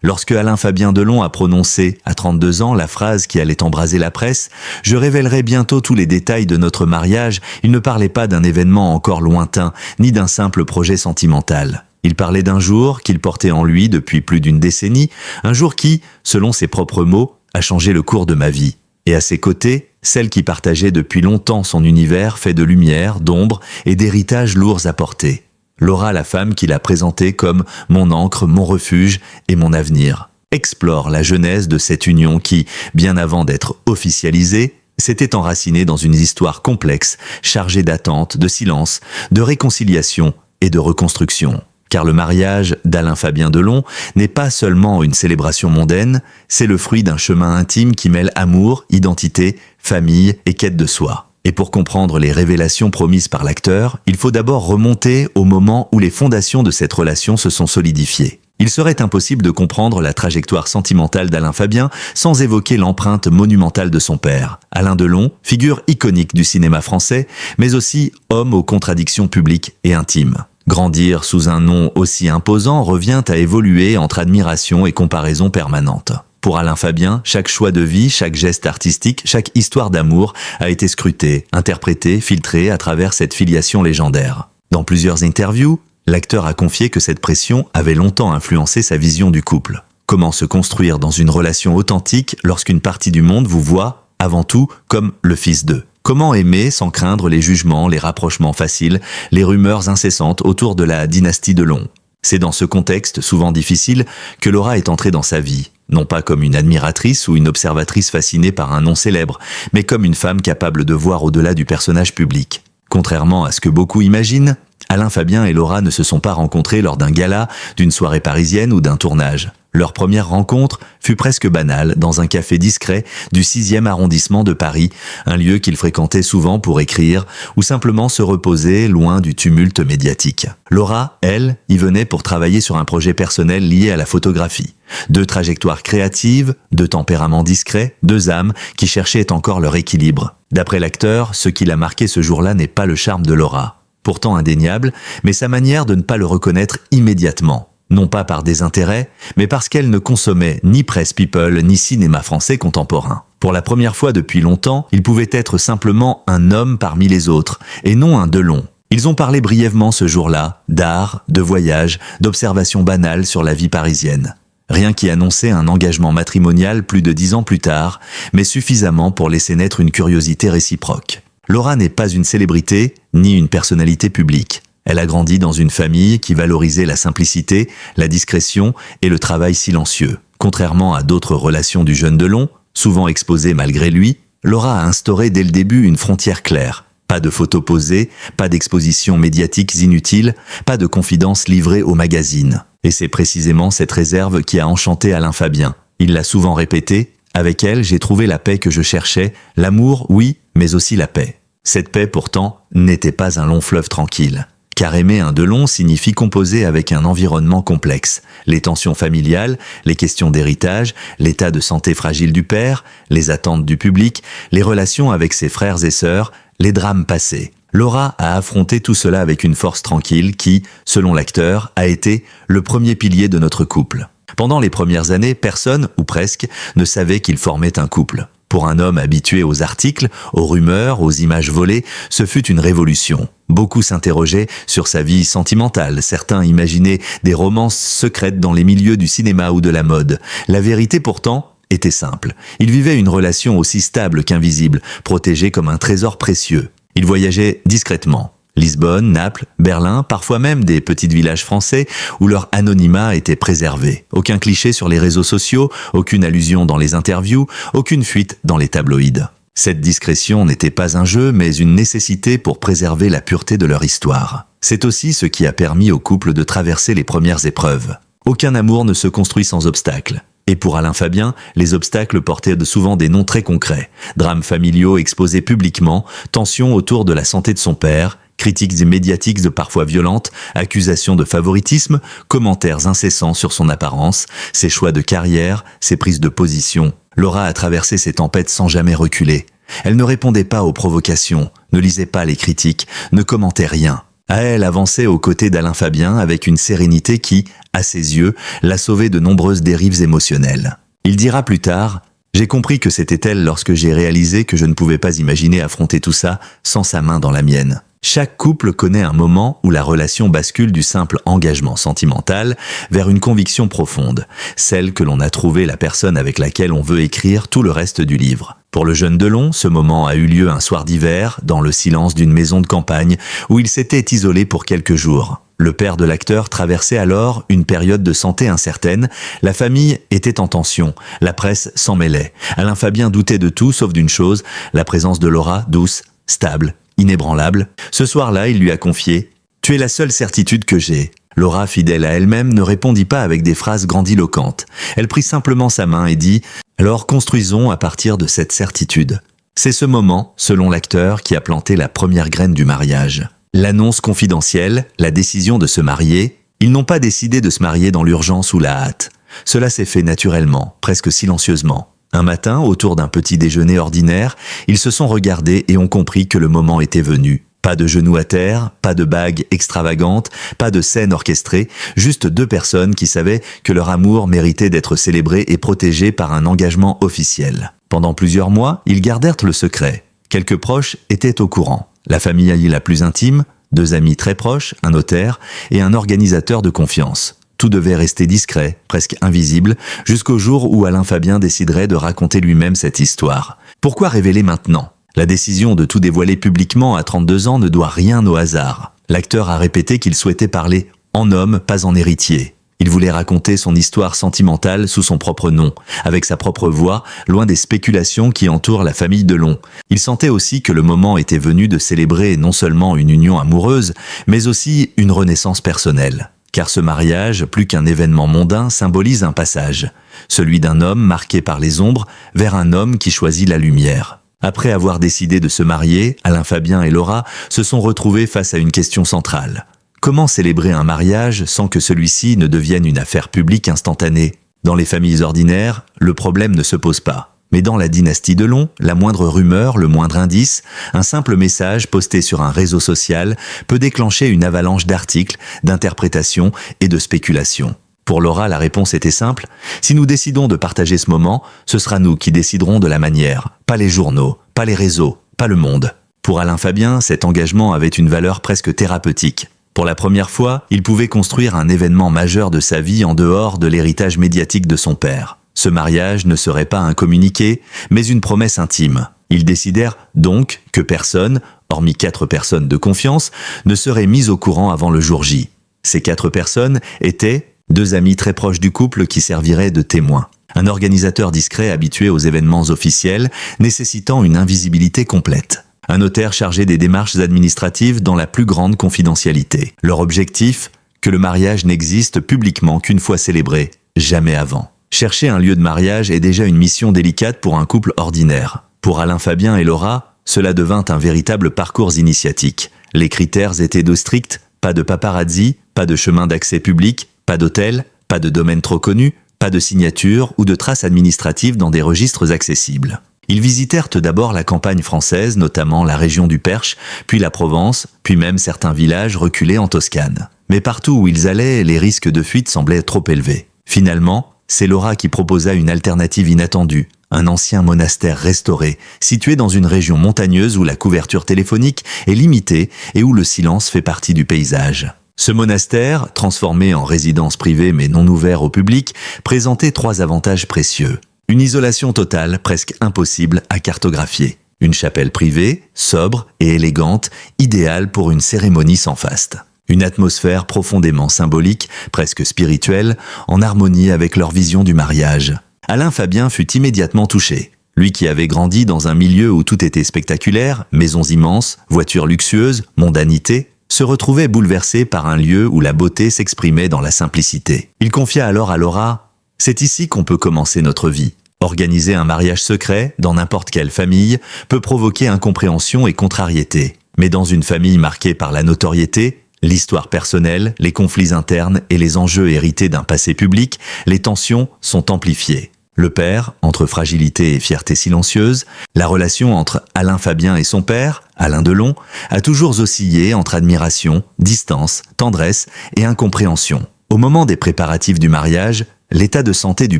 Lorsque Alain Fabien Delon a prononcé, à 32 ans, la phrase qui allait embraser la presse « Je révélerai bientôt tous les détails de notre mariage », il ne parlait pas d'un événement encore lointain, ni d'un simple projet sentimental. Il parlait d'un jour qu'il portait en lui depuis plus d'une décennie, un jour qui, selon ses propres mots, a changé le cours de ma vie. Et à ses côtés, celle qui partageait depuis longtemps son univers fait de lumière, d'ombre et d'héritages lourds à porter. Laura, la femme qu'il a présentée comme mon ancre, mon refuge et mon avenir, explore la genèse de cette union qui, bien avant d'être officialisée, s'était enracinée dans une histoire complexe, chargée d'attentes, de silence, de réconciliation et de reconstruction. Car le mariage d'Alain Fabien Delon n'est pas seulement une célébration mondaine, c'est le fruit d'un chemin intime qui mêle amour, identité, famille et quête de soi. Et pour comprendre les révélations promises par l'acteur, il faut d'abord remonter au moment où les fondations de cette relation se sont solidifiées. Il serait impossible de comprendre la trajectoire sentimentale d'Alain Fabien sans évoquer l'empreinte monumentale de son père. Alain Delon, figure iconique du cinéma français, mais aussi homme aux contradictions publiques et intimes. Grandir sous un nom aussi imposant revient à évoluer entre admiration et comparaison permanente. Pour Alain Fabien, chaque choix de vie, chaque geste artistique, chaque histoire d'amour a été scruté, interprété, filtré à travers cette filiation légendaire. Dans plusieurs interviews, l'acteur a confié que cette pression avait longtemps influencé sa vision du couple. Comment se construire dans une relation authentique lorsqu'une partie du monde vous voit, avant tout, comme le fils d'eux? Comment aimer sans craindre les jugements, les rapprochements faciles, les rumeurs incessantes autour de la dynastie Delon? C'est dans ce contexte, souvent difficile, que Laura est entrée dans sa vie. Non pas comme une admiratrice ou une observatrice fascinée par un nom célèbre, mais comme une femme capable de voir au-delà du personnage public. Contrairement à ce que beaucoup imaginent, Alain Fabien et Laura ne se sont pas rencontrés lors d'un gala, d'une soirée parisienne ou d'un tournage. Leur première rencontre fut presque banale dans un café discret du 6e arrondissement de Paris, un lieu qu'ils fréquentaient souvent pour écrire ou simplement se reposer loin du tumulte médiatique. Laura, elle, y venait pour travailler sur un projet personnel lié à la photographie. Deux trajectoires créatives, deux tempéraments discrets, deux âmes qui cherchaient encore leur équilibre. D'après l'acteur, ce qui l'a marqué ce jour-là n'est pas le charme de Laura, pourtant indéniable, mais sa manière de ne pas le reconnaître immédiatement. Non pas par désintérêt, mais parce qu'elle ne consommait ni presse people ni cinéma français contemporain. Pour la première fois depuis longtemps, il pouvait être simplement un homme parmi les autres, et non un Delon. Ils ont parlé brièvement ce jour-là, d'art, de voyage, d'observations banales sur la vie parisienne. Rien qui annonçait un engagement matrimonial plus de 10 ans plus tard, mais suffisamment pour laisser naître une curiosité réciproque. Laura n'est pas une célébrité, ni une personnalité publique. Elle a grandi dans une famille qui valorisait la simplicité, la discrétion et le travail silencieux. Contrairement à d'autres relations du jeune Delon, souvent exposées malgré lui, Laura a instauré dès le début une frontière claire. Pas de photos posées, pas d'expositions médiatiques inutiles, pas de confidences livrées aux magazines. Et c'est précisément cette réserve qui a enchanté Alain Fabien. Il l'a souvent répété, « Avec elle, j'ai trouvé la paix que je cherchais, l'amour, oui, mais aussi la paix. » Cette paix, pourtant, n'était pas un long fleuve tranquille. Car aimer un Delon signifie composer avec un environnement complexe. Les tensions familiales, les questions d'héritage, l'état de santé fragile du père, les attentes du public, les relations avec ses frères et sœurs, les drames passés. Laura a affronté tout cela avec une force tranquille qui, selon l'acteur, a été le premier pilier de notre couple. Pendant les premières années, personne, ou presque, ne savait qu'ils formaient un couple. Pour un homme habitué aux articles, aux rumeurs, aux images volées, ce fut une révolution. Beaucoup s'interrogeaient sur sa vie sentimentale, certains imaginaient des romances secrètes dans les milieux du cinéma ou de la mode. La vérité pourtant était simple. Il vivait une relation aussi stable qu'invisible, protégée comme un trésor précieux. Il voyageait discrètement. Lisbonne, Naples, Berlin, parfois même des petits villages français où leur anonymat était préservé. Aucun cliché sur les réseaux sociaux, aucune allusion dans les interviews, aucune fuite dans les tabloïds. Cette discrétion n'était pas un jeu, mais une nécessité pour préserver la pureté de leur histoire. C'est aussi ce qui a permis au couple de traverser les premières épreuves. Aucun amour ne se construit sans obstacles. Et pour Alain Fabien, les obstacles portaient souvent des noms très concrets. Drames familiaux exposés publiquement, tensions autour de la santé de son père, critiques médiatiques parfois violentes, accusations de favoritisme, commentaires incessants sur son apparence, ses choix de carrière, ses prises de position. Laura a traversé ces tempêtes sans jamais reculer. Elle ne répondait pas aux provocations, ne lisait pas les critiques, ne commentait rien. Aël avançait aux côtés d'Alain Fabien avec une sérénité qui, à ses yeux, l'a sauvé de nombreuses dérives émotionnelles. Il dira plus tard « J'ai compris que c'était elle lorsque j'ai réalisé que je ne pouvais pas imaginer affronter tout ça sans sa main dans la mienne. » Chaque couple connaît un moment où la relation bascule du simple engagement sentimental vers une conviction profonde, celle que l'on a trouvé la personne avec laquelle on veut écrire tout le reste du livre. Pour le jeune Delon, ce moment a eu lieu un soir d'hiver, dans le silence d'une maison de campagne, où il s'était isolé pour quelques jours. Le père de l'acteur traversait alors une période de santé incertaine, la famille était en tension, la presse s'en mêlait. Alain Fabien doutait de tout sauf d'une chose, la présence de Laura, douce, stable, inébranlable. Ce soir-là, il lui a confié « Tu es la seule certitude que j'ai ». Laura, fidèle à elle-même, ne répondit pas avec des phrases grandiloquentes. Elle prit simplement sa main et dit « Alors construisons à partir de cette certitude ». C'est ce moment, selon l'acteur, qui a planté la première graine du mariage. L'annonce confidentielle, la décision de se marier, ils n'ont pas décidé de se marier dans l'urgence ou la hâte. Cela s'est fait naturellement, presque silencieusement. Un matin, autour d'un petit déjeuner ordinaire, ils se sont regardés et ont compris que le moment était venu. Pas de genoux à terre, pas de bagues extravagantes, pas de scène orchestrée, juste deux personnes qui savaient que leur amour méritait d'être célébré et protégé par un engagement officiel. Pendant plusieurs mois, ils gardèrent le secret. Quelques proches étaient au courant. La famille la plus intime, deux amis très proches, un notaire et un organisateur de confiance. Tout devait rester discret, presque invisible, jusqu'au jour où Alain Fabien déciderait de raconter lui-même cette histoire. Pourquoi révéler maintenant ? La décision de tout dévoiler publiquement à 32 ans ne doit rien au hasard. L'acteur a répété qu'il souhaitait parler en homme, pas en héritier. Il voulait raconter son histoire sentimentale sous son propre nom, avec sa propre voix, loin des spéculations qui entourent la famille Delon. Il sentait aussi que le moment était venu de célébrer non seulement une union amoureuse, mais aussi une renaissance personnelle. Car ce mariage, plus qu'un événement mondain, symbolise un passage, celui d'un homme marqué par les ombres vers un homme qui choisit la lumière. Après avoir décidé de se marier, Alain Fabien et Laura se sont retrouvés face à une question centrale. Comment célébrer un mariage sans que celui-ci ne devienne une affaire publique instantanée ? Dans les familles ordinaires, le problème ne se pose pas. Mais dans la dynastie Delon, la moindre rumeur, le moindre indice, un simple message posté sur un réseau social peut déclencher une avalanche d'articles, d'interprétations et de spéculations. Pour Laura, la réponse était simple. Si nous décidons de partager ce moment, ce sera nous qui déciderons de la manière. Pas les journaux, pas les réseaux, pas le monde. Pour Alain Fabien, cet engagement avait une valeur presque thérapeutique. Pour la première fois, il pouvait construire un événement majeur de sa vie en dehors de l'héritage médiatique de son père. Ce mariage ne serait pas un communiqué, mais une promesse intime. Ils décidèrent donc que personne, hormis 4 personnes de confiance, ne serait mise au courant avant le jour J. Ces 4 personnes étaient 2 amis très proches du couple qui serviraient de témoins. Un organisateur discret habitué aux événements officiels, nécessitant une invisibilité complète. Un notaire chargé des démarches administratives dans la plus grande confidentialité. Leur objectif, que le mariage n'existe publiquement qu'une fois célébré, jamais avant. Chercher un lieu de mariage est déjà une mission délicate pour un couple ordinaire. Pour Alain Fabien et Laura, cela devint un véritable parcours initiatique. Les critères étaient de stricts, pas de paparazzi, pas de chemin d'accès public, pas d'hôtel, pas de domaine trop connu, pas de signature ou de traces administratives dans des registres accessibles. Ils visitèrent d'abord la campagne française, notamment la région du Perche, puis la Provence, puis même certains villages reculés en Toscane. Mais partout où ils allaient, les risques de fuite semblaient trop élevés. Finalement, c'est Laura qui proposa une alternative inattendue, un ancien monastère restauré, situé dans une région montagneuse où la couverture téléphonique est limitée et où le silence fait partie du paysage. Ce monastère, transformé en résidence privée mais non ouvert au public, présentait 3 avantages précieux. Une isolation totale, presque impossible à cartographier. Une chapelle privée, sobre et élégante, idéale pour une cérémonie sans faste. Une atmosphère profondément symbolique, presque spirituelle, en harmonie avec leur vision du mariage. Alain Fabien fut immédiatement touché. Lui qui avait grandi dans un milieu où tout était spectaculaire, maisons immenses, voitures luxueuses, mondanité, se retrouvait bouleversé par un lieu où la beauté s'exprimait dans la simplicité. Il confia alors à Laura « C'est ici qu'on peut commencer notre vie. Organiser un mariage secret, dans n'importe quelle famille, peut provoquer incompréhension et contrariété. Mais dans une famille marquée par la notoriété, l'histoire personnelle, les conflits internes et les enjeux hérités d'un passé public, les tensions sont amplifiées. Le père, entre fragilité et fierté silencieuse, la relation entre Alain Fabien et son père, Alain Delon, a toujours oscillé entre admiration, distance, tendresse et incompréhension. Au moment des préparatifs du mariage, l'état de santé du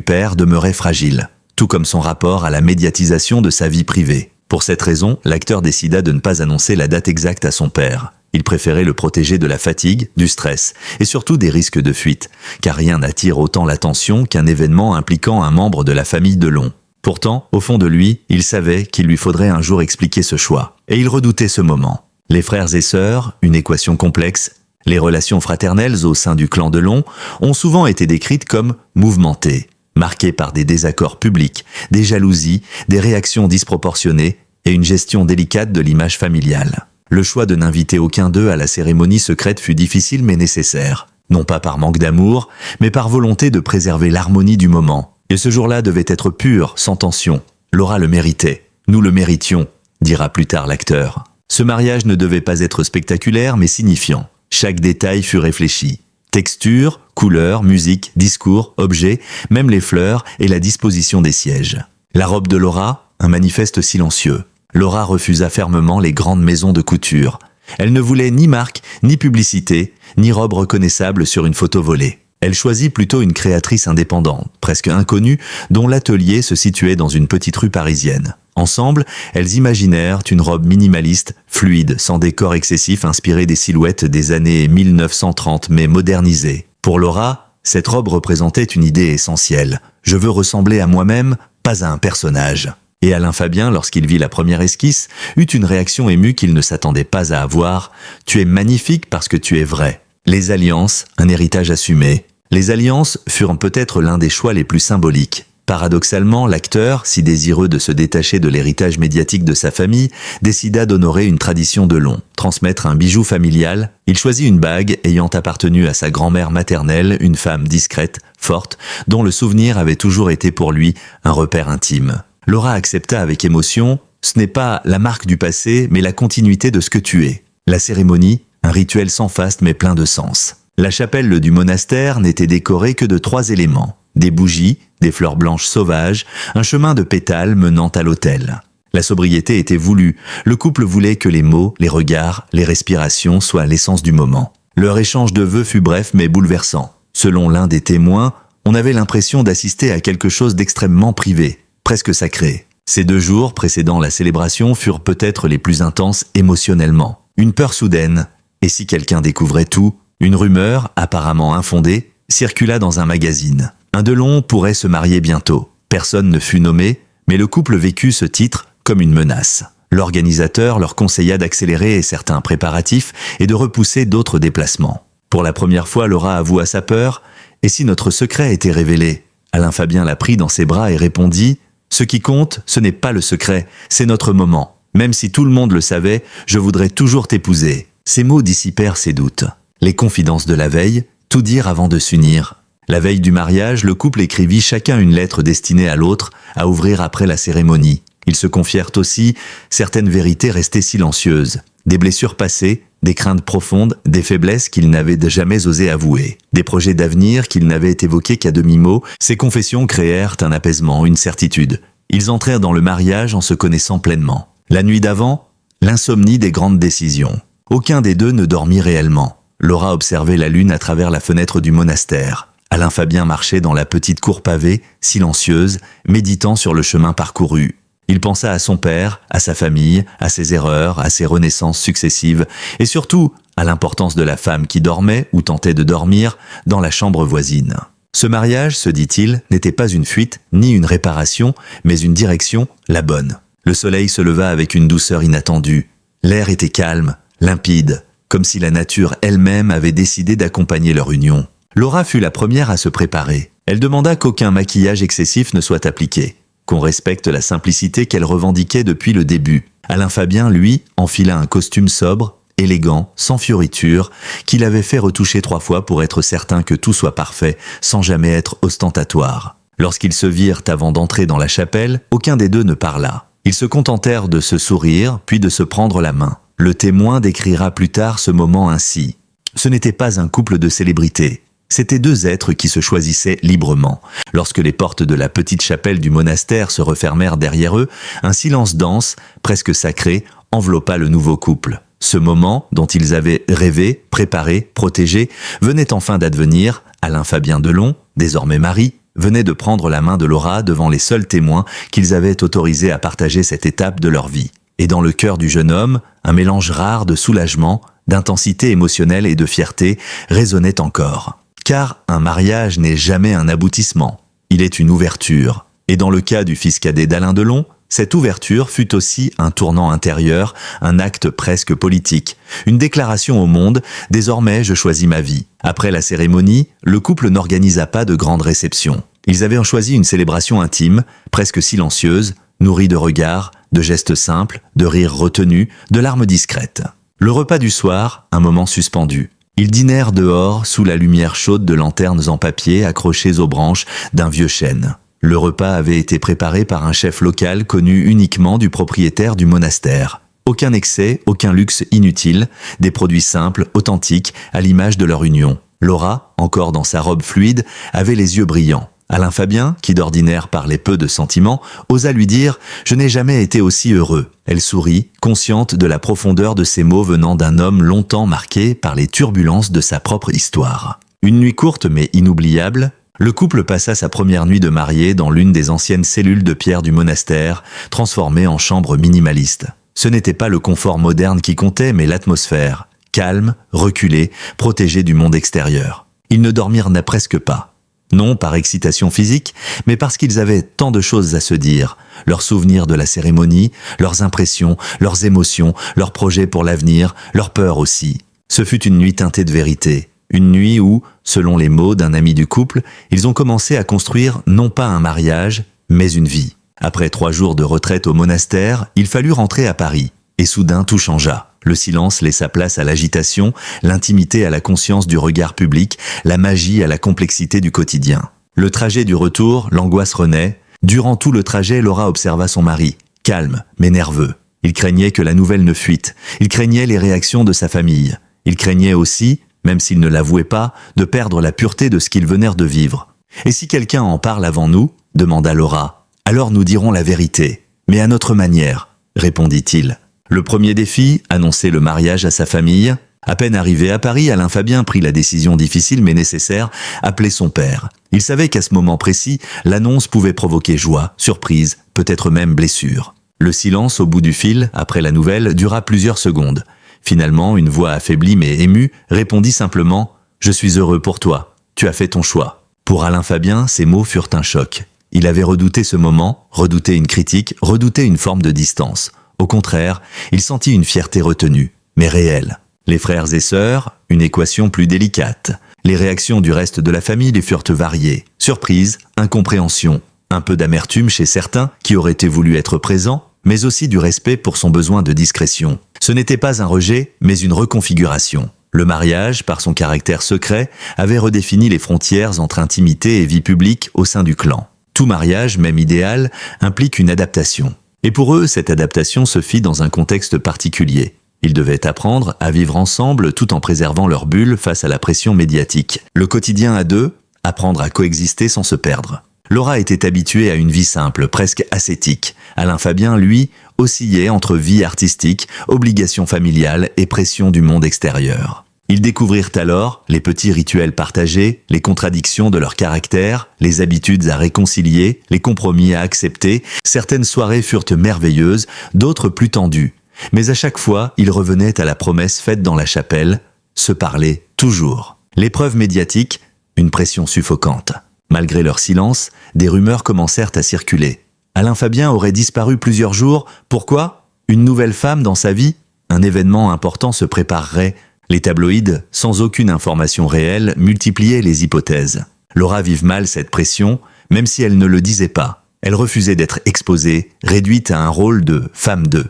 père demeurait fragile, tout comme son rapport à la médiatisation de sa vie privée. Pour cette raison, l'acteur décida de ne pas annoncer la date exacte à son père. Il préférait le protéger de la fatigue, du stress et surtout des risques de fuite, car rien n'attire autant l'attention qu'un événement impliquant un membre de la famille Delon. Pourtant, au fond de lui, il savait qu'il lui faudrait un jour expliquer ce choix, et il redoutait ce moment. Les frères et sœurs, une équation complexe, les relations fraternelles au sein du clan Delon ont souvent été décrites comme mouvementées, marquées par des désaccords publics, des jalousies, des réactions disproportionnées et une gestion délicate de l'image familiale. Le choix de n'inviter aucun d'eux à la cérémonie secrète fut difficile mais nécessaire. Non pas par manque d'amour, mais par volonté de préserver l'harmonie du moment. Et ce jour-là devait être pur, sans tension. Laura le méritait. Nous le méritions, dira plus tard l'acteur. Ce mariage ne devait pas être spectaculaire mais signifiant. Chaque détail fut réfléchi. Texture, couleur, musique, discours, objets, même les fleurs et la disposition des sièges. La robe de Laura, un manifeste silencieux. Laura refusa fermement les grandes maisons de couture. Elle ne voulait ni marque, ni publicité, ni robe reconnaissable sur une photo volée. Elle choisit plutôt une créatrice indépendante, presque inconnue, dont l'atelier se situait dans une petite rue parisienne. Ensemble, elles imaginèrent une robe minimaliste, fluide, sans décor excessif inspirée des silhouettes des années 1930 mais modernisée. Pour Laura, cette robe représentait une idée essentielle. Je veux ressembler à moi-même, pas à un personnage. Et Alain Fabien, lorsqu'il vit la première esquisse, eut une réaction émue qu'il ne s'attendait pas à avoir. « Tu es magnifique parce que tu es vrai ». Les alliances, un héritage assumé. Les alliances furent peut-être l'un des choix les plus symboliques. Paradoxalement, l'acteur, si désireux de se détacher de l'héritage médiatique de sa famille, décida d'honorer une tradition Delon, transmettre un bijou familial. Il choisit une bague ayant appartenu à sa grand-mère maternelle, une femme discrète, forte, dont le souvenir avait toujours été pour lui un repère intime. Laura accepta avec émotion, ce n'est pas la marque du passé, mais la continuité de ce que tu es. La cérémonie, un rituel sans faste mais plein de sens. La chapelle du monastère n'était décorée que de 3 éléments. Des bougies, des fleurs blanches sauvages, un chemin de pétales menant à l'autel. La sobriété était voulue. Le couple voulait que les mots, les regards, les respirations soient l'essence du moment. Leur échange de vœux fut bref mais bouleversant. Selon l'un des témoins, on avait l'impression d'assister à quelque chose d'extrêmement privé, presque sacré. Ces 2 jours précédant la célébration furent peut-être les plus intenses émotionnellement. Une peur soudaine. Et si quelqu'un découvrait tout? Une rumeur, apparemment infondée, circula dans un magazine. Un Delon pourrait se marier bientôt. Personne ne fut nommé, mais le couple vécut ce titre comme une menace. L'organisateur leur conseilla d'accélérer certains préparatifs et de repousser d'autres déplacements. Pour la première fois, Laura avoua sa peur. Et si notre secret était révélé? Alain Fabien la prit dans ses bras et répondit « Ce qui compte, ce n'est pas le secret, c'est notre moment. Même si tout le monde le savait, je voudrais toujours t'épouser. » Ces mots dissipèrent ses doutes. Les confidences de la veille, tout dire avant de s'unir. La veille du mariage, le couple écrivit chacun une lettre destinée à l'autre, à ouvrir après la cérémonie. Ils se confièrent aussi certaines vérités restées silencieuses. Des blessures passées, des craintes profondes, des faiblesses qu'ils n'avaient jamais osé avouer. Des projets d'avenir qu'ils n'avaient évoqués qu'à demi-mot. Ces confessions créèrent un apaisement, une certitude. Ils entrèrent dans le mariage en se connaissant pleinement. La nuit d'avant, l'insomnie des grandes décisions. Aucun des deux ne dormit réellement. Laura observait la lune à travers la fenêtre du monastère. Alain Fabien marchait dans la petite cour pavée, silencieuse, méditant sur le chemin parcouru. Il pensa à son père, à sa famille, à ses erreurs, à ses renaissances successives, et surtout à l'importance de la femme qui dormait, ou tentait de dormir, dans la chambre voisine. Ce mariage, se dit-il, n'était pas une fuite, ni une réparation, mais une direction, la bonne. Le soleil se leva avec une douceur inattendue. L'air était calme, limpide, comme si la nature elle-même avait décidé d'accompagner leur union. Laura fut la première à se préparer. Elle demanda qu'aucun maquillage excessif ne soit appliqué, qu'on respecte la simplicité qu'elle revendiquait depuis le début. Alain Fabien, lui, enfila un costume sobre, élégant, sans fioritures, qu'il avait fait retoucher 3 fois pour être certain que tout soit parfait, sans jamais être ostentatoire. Lorsqu'ils se virent avant d'entrer dans la chapelle, aucun des deux ne parla. Ils se contentèrent de se sourire, puis de se prendre la main. Le témoin décrira plus tard ce moment ainsi. Ce n'était pas un couple de célébrités. C'étaient deux êtres qui se choisissaient librement. Lorsque les portes de la petite chapelle du monastère se refermèrent derrière eux, un silence dense, presque sacré, enveloppa le nouveau couple. Ce moment, dont ils avaient rêvé, préparé, protégé, venait enfin d'advenir. Alain Fabien Delon, désormais mari, venait de prendre la main de Laura devant les seuls témoins qu'ils avaient autorisés à partager cette étape de leur vie. Et dans le cœur du jeune homme, un mélange rare de soulagement, d'intensité émotionnelle et de fierté résonnait encore. Car un mariage n'est jamais un aboutissement, il est une ouverture. Et dans le cas du fils cadet d'Alain Delon, cette ouverture fut aussi un tournant intérieur, un acte presque politique, une déclaration au monde « Désormais, je choisis ma vie ». Après la cérémonie, le couple n'organisa pas de grande réception. Ils avaient choisi une célébration intime, presque silencieuse, nourrie de regards, de gestes simples, de rires retenus, de larmes discrètes. Le repas du soir, un moment suspendu. Ils dînèrent dehors, sous la lumière chaude de lanternes en papier accrochées aux branches d'un vieux chêne. Le repas avait été préparé par un chef local connu uniquement du propriétaire du monastère. Aucun excès, aucun luxe inutile, des produits simples, authentiques, à l'image de leur union. Laura, encore dans sa robe fluide, avait les yeux brillants. Alain Fabien, qui d'ordinaire parlait peu de sentiments, osa lui dire « Je n'ai jamais été aussi heureux ». Elle sourit, consciente de la profondeur de ces mots venant d'un homme longtemps marqué par les turbulences de sa propre histoire. Une nuit courte mais inoubliable, le couple passa sa première nuit de mariée dans l'une des anciennes cellules de pierre du monastère, transformée en chambre minimaliste. Ce n'était pas le confort moderne qui comptait, mais l'atmosphère, calme, reculée, protégée du monde extérieur. Ils ne dormirent presque pas. Non par excitation physique, mais parce qu'ils avaient tant de choses à se dire, leurs souvenirs de la cérémonie, leurs impressions, leurs émotions, leurs projets pour l'avenir, leurs peurs aussi. Ce fut une nuit teintée de vérité. Une nuit où, selon les mots d'un ami du couple, ils ont commencé à construire non pas un mariage, mais une vie. Après 3 jours de retraite au monastère, il fallut rentrer à Paris. Et soudain, tout changea. Le silence laissa place à l'agitation, l'intimité à la conscience du regard public, la magie à la complexité du quotidien. Le trajet du retour, l'angoisse renaît. Durant tout le trajet, Laura observa son mari, calme, mais nerveux. Il craignait que la nouvelle ne fuite. Il craignait les réactions de sa famille. Il craignait aussi, même s'il ne l'avouait pas, de perdre la pureté de ce qu'ils venèrent de vivre. « Et si quelqu'un en parle avant nous ?» demanda Laura. « Alors nous dirons la vérité, mais à notre manière, » répondit-il. Le premier défi, annoncer le mariage à sa famille. À peine arrivé à Paris, Alain Fabien prit la décision difficile mais nécessaire, appeler son père. Il savait qu'à ce moment précis, l'annonce pouvait provoquer joie, surprise, peut-être même blessure. Le silence au bout du fil, après la nouvelle, dura plusieurs secondes. Finalement, une voix affaiblie mais émue répondit simplement « Je suis heureux pour toi, tu as fait ton choix ». Pour Alain Fabien, ces mots furent un choc. Il avait redouté ce moment, redouté une critique, redouté une forme de distance. Au contraire, il sentit une fierté retenue, mais réelle. Les frères et sœurs, une équation plus délicate. Les réactions du reste de la famille les furent variées. Surprise, incompréhension, un peu d'amertume chez certains qui auraient voulu être présents, mais aussi du respect pour son besoin de discrétion. Ce n'était pas un rejet, mais une reconfiguration. Le mariage, par son caractère secret, avait redéfini les frontières entre intimité et vie publique au sein du clan. Tout mariage, même idéal, implique une adaptation. Et pour eux, cette adaptation se fit dans un contexte particulier. Ils devaient apprendre à vivre ensemble tout en préservant leur bulle face à la pression médiatique. Le quotidien à deux, apprendre à coexister sans se perdre. Laura était habituée à une vie simple, presque ascétique. Alain Fabien, lui, oscillait entre vie artistique, obligations familiales et pression du monde extérieur. Ils découvrirent alors les petits rituels partagés, les contradictions de leur caractère, les habitudes à réconcilier, les compromis à accepter. Certaines soirées furent merveilleuses, d'autres plus tendues. Mais à chaque fois, ils revenaient à la promesse faite dans la chapelle, se parler toujours. L'épreuve médiatique, une pression suffocante. Malgré leur silence, des rumeurs commencèrent à circuler. Alain Fabien aurait disparu plusieurs jours. Pourquoi ? Une nouvelle femme dans sa vie ? Un événement important se préparerait. Les tabloïds, sans aucune information réelle, multipliaient les hypothèses. Laura vivait mal cette pression, même si elle ne le disait pas. Elle refusait d'être exposée, réduite à un rôle de femme d'eux.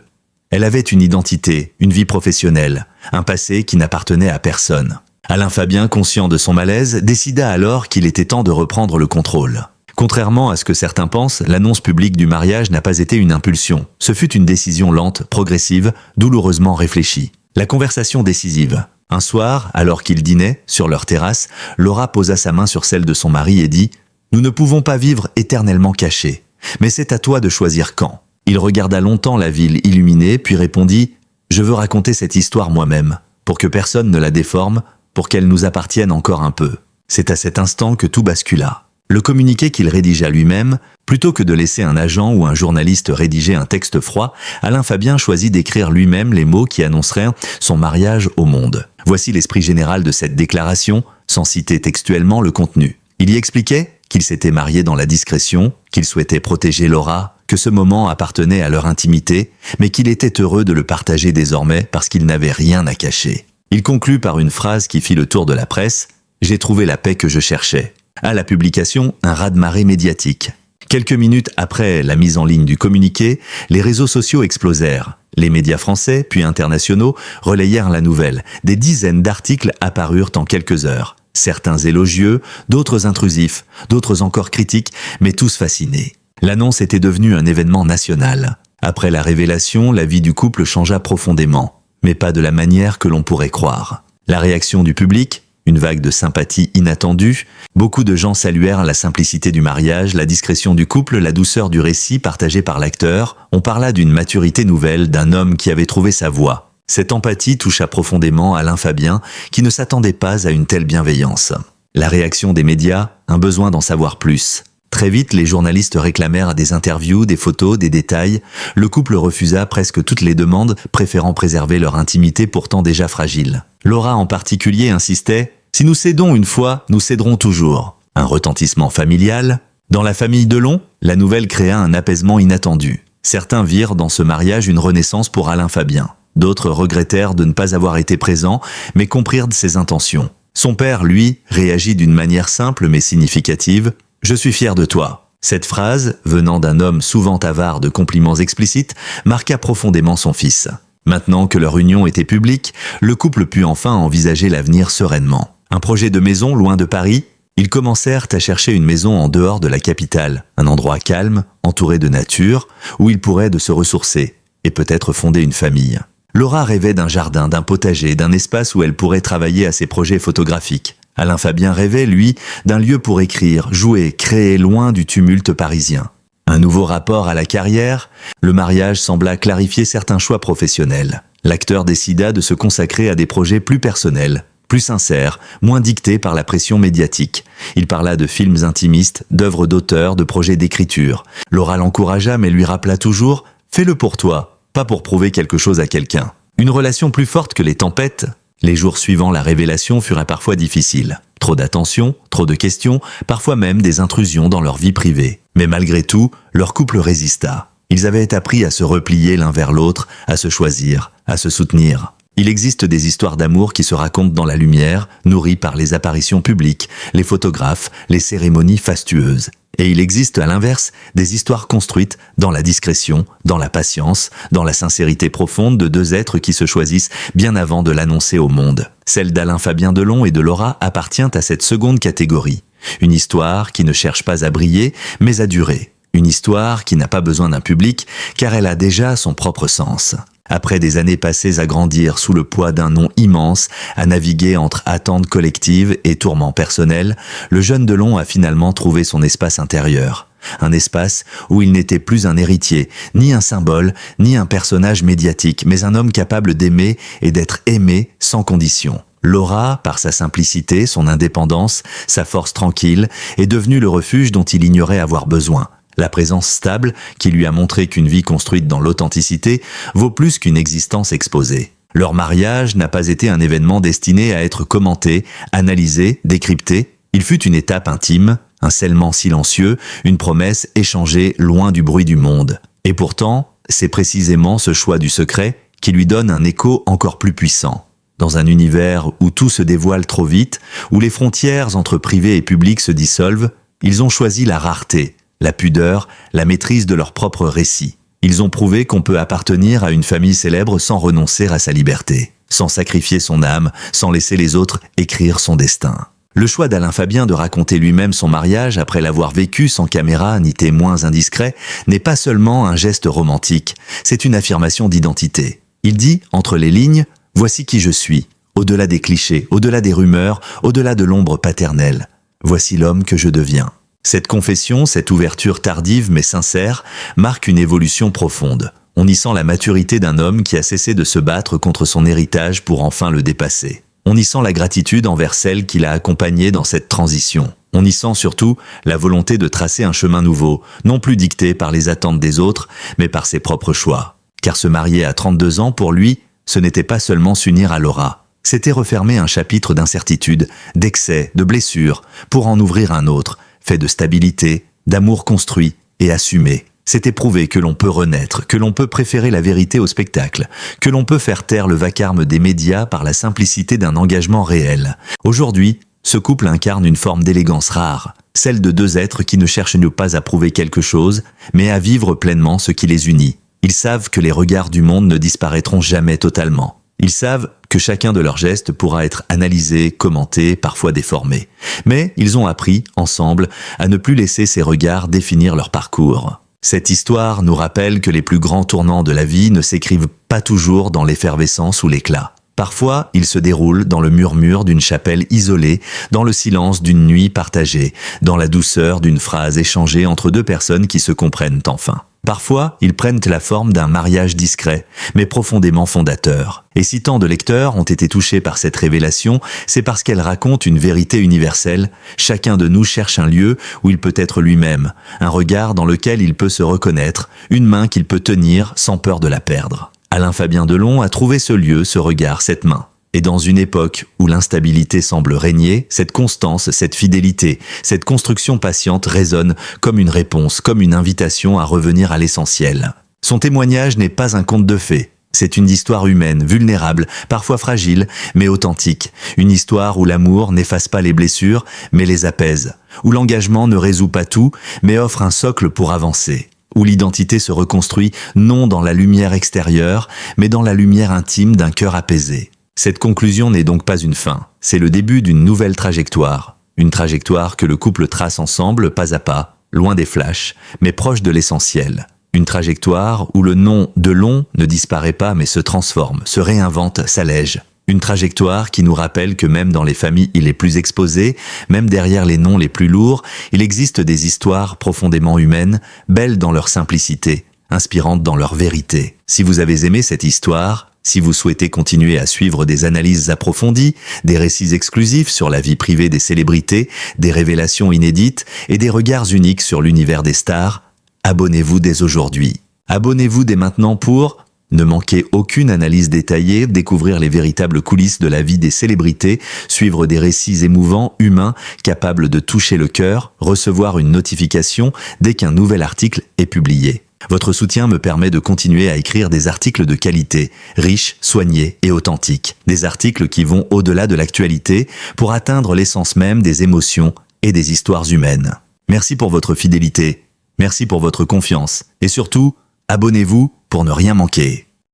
Elle avait une identité, une vie professionnelle, un passé qui n'appartenait à personne. Alain Fabien, conscient de son malaise, décida alors qu'il était temps de reprendre le contrôle. Contrairement à ce que certains pensent, l'annonce publique du mariage n'a pas été une impulsion. Ce fut une décision lente, progressive, douloureusement réfléchie. La conversation décisive. Un soir, alors qu'ils dînaient, sur leur terrasse, Laura posa sa main sur celle de son mari et dit « Nous ne pouvons pas vivre éternellement cachés, mais c'est à toi de choisir quand. » Il regarda longtemps la ville illuminée, puis répondit « Je veux raconter cette histoire moi-même, pour que personne ne la déforme, pour qu'elle nous appartienne encore un peu. » C'est à cet instant que tout bascula. Le communiqué qu'il rédigea lui-même, plutôt que de laisser un agent ou un journaliste rédiger un texte froid, Alain Fabien choisit d'écrire lui-même les mots qui annonceraient son mariage au monde. Voici l'esprit général de cette déclaration, sans citer textuellement le contenu. Il y expliquait qu'il s'était marié dans la discrétion, qu'il souhaitait protéger Laura, que ce moment appartenait à leur intimité, mais qu'il était heureux de le partager désormais parce qu'il n'avait rien à cacher. Il conclut par une phrase qui fit le tour de la presse « J'ai trouvé la paix que je cherchais ». À la publication, un raz-de-marée médiatique. Quelques minutes après la mise en ligne du communiqué, les réseaux sociaux explosèrent. Les médias français, puis internationaux, relayèrent la nouvelle. Des dizaines d'articles apparurent en quelques heures. Certains élogieux, d'autres intrusifs, d'autres encore critiques, mais tous fascinés. L'annonce était devenue un événement national. Après la révélation, la vie du couple changea profondément, mais pas de la manière que l'on pourrait croire. La réaction du public, une vague de sympathie inattendue, beaucoup de gens saluèrent la simplicité du mariage, la discrétion du couple, la douceur du récit partagé par l'acteur. On parla d'une maturité nouvelle, d'un homme qui avait trouvé sa voie. Cette empathie toucha profondément Alain Fabien, qui ne s'attendait pas à une telle bienveillance. La réaction des médias, un besoin d'en savoir plus. Très vite, les journalistes réclamèrent des interviews, des photos, des détails. Le couple refusa presque toutes les demandes, préférant préserver leur intimité pourtant déjà fragile. Laura en particulier insistait « Si nous cédons une fois, nous céderons toujours ». Un retentissement familial. Dans la famille Delon, la nouvelle créa un apaisement inattendu. Certains virent dans ce mariage une renaissance pour Alain Fabien. D'autres regrettèrent de ne pas avoir été présents, mais comprirent ses intentions. Son père, lui, réagit d'une manière simple mais significative. « Je suis fier de toi ». Cette phrase, venant d'un homme souvent avare de compliments explicites, marqua profondément son fils. Maintenant que leur union était publique, le couple put enfin envisager l'avenir sereinement. Un projet de maison loin de Paris, ils commencèrent à chercher une maison en dehors de la capitale, un endroit calme, entouré de nature, où ils pourraient de se ressourcer, et peut-être fonder une famille. Laura rêvait d'un jardin, d'un potager, d'un espace où elle pourrait travailler à ses projets photographiques. Alain Fabien rêvait, lui, d'un lieu pour écrire, jouer, créer loin du tumulte parisien. Un nouveau rapport à la carrière, le mariage sembla clarifier certains choix professionnels. L'acteur décida de se consacrer à des projets plus personnels, plus sincères, moins dictés par la pression médiatique. Il parla de films intimistes, d'œuvres d'auteur, de projets d'écriture. Laura l'encouragea mais lui rappela toujours « Fais-le pour toi, pas pour prouver quelque chose à quelqu'un ». Une relation plus forte que les tempêtes. Les jours suivant la révélation furent parfois difficiles. Trop d'attention, trop de questions, parfois même des intrusions dans leur vie privée. Mais malgré tout, leur couple résista. Ils avaient appris à se replier l'un vers l'autre, à se choisir, à se soutenir. Il existe des histoires d'amour qui se racontent dans la lumière, nourries par les apparitions publiques, les photographes, les cérémonies fastueuses. Et il existe à l'inverse des histoires construites dans la discrétion, dans la patience, dans la sincérité profonde de deux êtres qui se choisissent bien avant de l'annoncer au monde. Celle d'Alain Fabien Delon et de Laura appartient à cette seconde catégorie. Une histoire qui ne cherche pas à briller, mais à durer. Une histoire qui n'a pas besoin d'un public, car elle a déjà son propre sens. Après des années passées à grandir sous le poids d'un nom immense, à naviguer entre attentes collectives et tourments personnels, le jeune Delon a finalement trouvé son espace intérieur. Un espace où il n'était plus un héritier, ni un symbole, ni un personnage médiatique, mais un homme capable d'aimer et d'être aimé sans condition. Laura, par sa simplicité, son indépendance, sa force tranquille, est devenue le refuge dont il ignorait avoir besoin. La présence stable, qui lui a montré qu'une vie construite dans l'authenticité vaut plus qu'une existence exposée. Leur mariage n'a pas été un événement destiné à être commenté, analysé, décrypté. Il fut une étape intime, un scellement silencieux, une promesse échangée loin du bruit du monde. Et pourtant, c'est précisément ce choix du secret qui lui donne un écho encore plus puissant. Dans un univers où tout se dévoile trop vite, où les frontières entre privé et public se dissolvent, ils ont choisi la rareté, la pudeur, la maîtrise de leur propre récit. Ils ont prouvé qu'on peut appartenir à une famille célèbre sans renoncer à sa liberté, sans sacrifier son âme, sans laisser les autres écrire son destin. Le choix d'Alain Fabien de raconter lui-même son mariage après l'avoir vécu sans caméra ni témoins indiscrets n'est pas seulement un geste romantique, c'est une affirmation d'identité. Il dit, entre les lignes, « Voici qui je suis, au-delà des clichés, au-delà des rumeurs, au-delà de l'ombre paternelle. Voici l'homme que je deviens. Cette confession, cette ouverture tardive mais sincère, marque une évolution profonde. On y sent la maturité d'un homme qui a cessé de se battre contre son héritage pour enfin le dépasser. On y sent la gratitude envers celle qui l'a accompagné dans cette transition. On y sent surtout la volonté de tracer un chemin nouveau, non plus dicté par les attentes des autres, mais par ses propres choix. Car se marier à 32 ans, pour lui, ce n'était pas seulement s'unir à Laura. C'était refermer un chapitre d'incertitude, d'excès, de blessures, pour en ouvrir un autre, fait de stabilité, d'amour construit et assumé. C'était prouver que l'on peut renaître, que l'on peut préférer la vérité au spectacle, que l'on peut faire taire le vacarme des médias par la simplicité d'un engagement réel. Aujourd'hui, ce couple incarne une forme d'élégance rare, celle de deux êtres qui ne cherchent pas à prouver quelque chose, mais à vivre pleinement ce qui les unit. Ils savent que les regards du monde ne disparaîtront jamais totalement. Ils savent que chacun de leurs gestes pourra être analysé, commenté, parfois déformé. Mais ils ont appris, ensemble, à ne plus laisser ces regards définir leur parcours. Cette histoire nous rappelle que les plus grands tournants de la vie ne s'écrivent pas toujours dans l'effervescence ou l'éclat. Parfois, ils se déroulent dans le murmure d'une chapelle isolée, dans le silence d'une nuit partagée, dans la douceur d'une phrase échangée entre deux personnes qui se comprennent enfin. Parfois, ils prennent la forme d'un mariage discret, mais profondément fondateur. Et si tant de lecteurs ont été touchés par cette révélation, c'est parce qu'elle raconte une vérité universelle. Chacun de nous cherche un lieu où il peut être lui-même, un regard dans lequel il peut se reconnaître, une main qu'il peut tenir sans peur de la perdre. Alain Fabien Delon a trouvé ce lieu, ce regard, cette main. Et dans une époque où l'instabilité semble régner, cette constance, cette fidélité, cette construction patiente résonne comme une réponse, comme une invitation à revenir à l'essentiel. Son témoignage n'est pas un conte de fées. C'est une histoire humaine, vulnérable, parfois fragile, mais authentique. Une histoire où l'amour n'efface pas les blessures, mais les apaise. Où l'engagement ne résout pas tout, mais offre un socle pour avancer. Où l'identité se reconstruit non dans la lumière extérieure, mais dans la lumière intime d'un cœur apaisé. Cette conclusion n'est donc pas une fin, c'est le début d'une nouvelle trajectoire. Une trajectoire que le couple trace ensemble, pas à pas, loin des flashs, mais proche de l'essentiel. Une trajectoire où le nom Delon ne disparaît pas mais se transforme, se réinvente, s'allège. Une trajectoire qui nous rappelle que même dans les familles les plus exposées, même derrière les noms les plus lourds, il existe des histoires profondément humaines, belles dans leur simplicité, inspirantes dans leur vérité. Si vous avez aimé cette histoire, si vous souhaitez continuer à suivre des analyses approfondies, des récits exclusifs sur la vie privée des célébrités, des révélations inédites et des regards uniques sur l'univers des stars, abonnez-vous dès aujourd'hui. Abonnez-vous dès maintenant pour ne manquer aucune analyse détaillée, découvrir les véritables coulisses de la vie des célébrités, suivre des récits émouvants, humains, capables de toucher le cœur, recevoir une notification dès qu'un nouvel article est publié. Votre soutien me permet de continuer à écrire des articles de qualité, riches, soignés et authentiques. Des articles qui vont au-delà de l'actualité pour atteindre l'essence même des émotions et des histoires humaines. Merci pour votre fidélité, merci pour votre confiance et surtout, abonnez-vous pour ne rien manquer.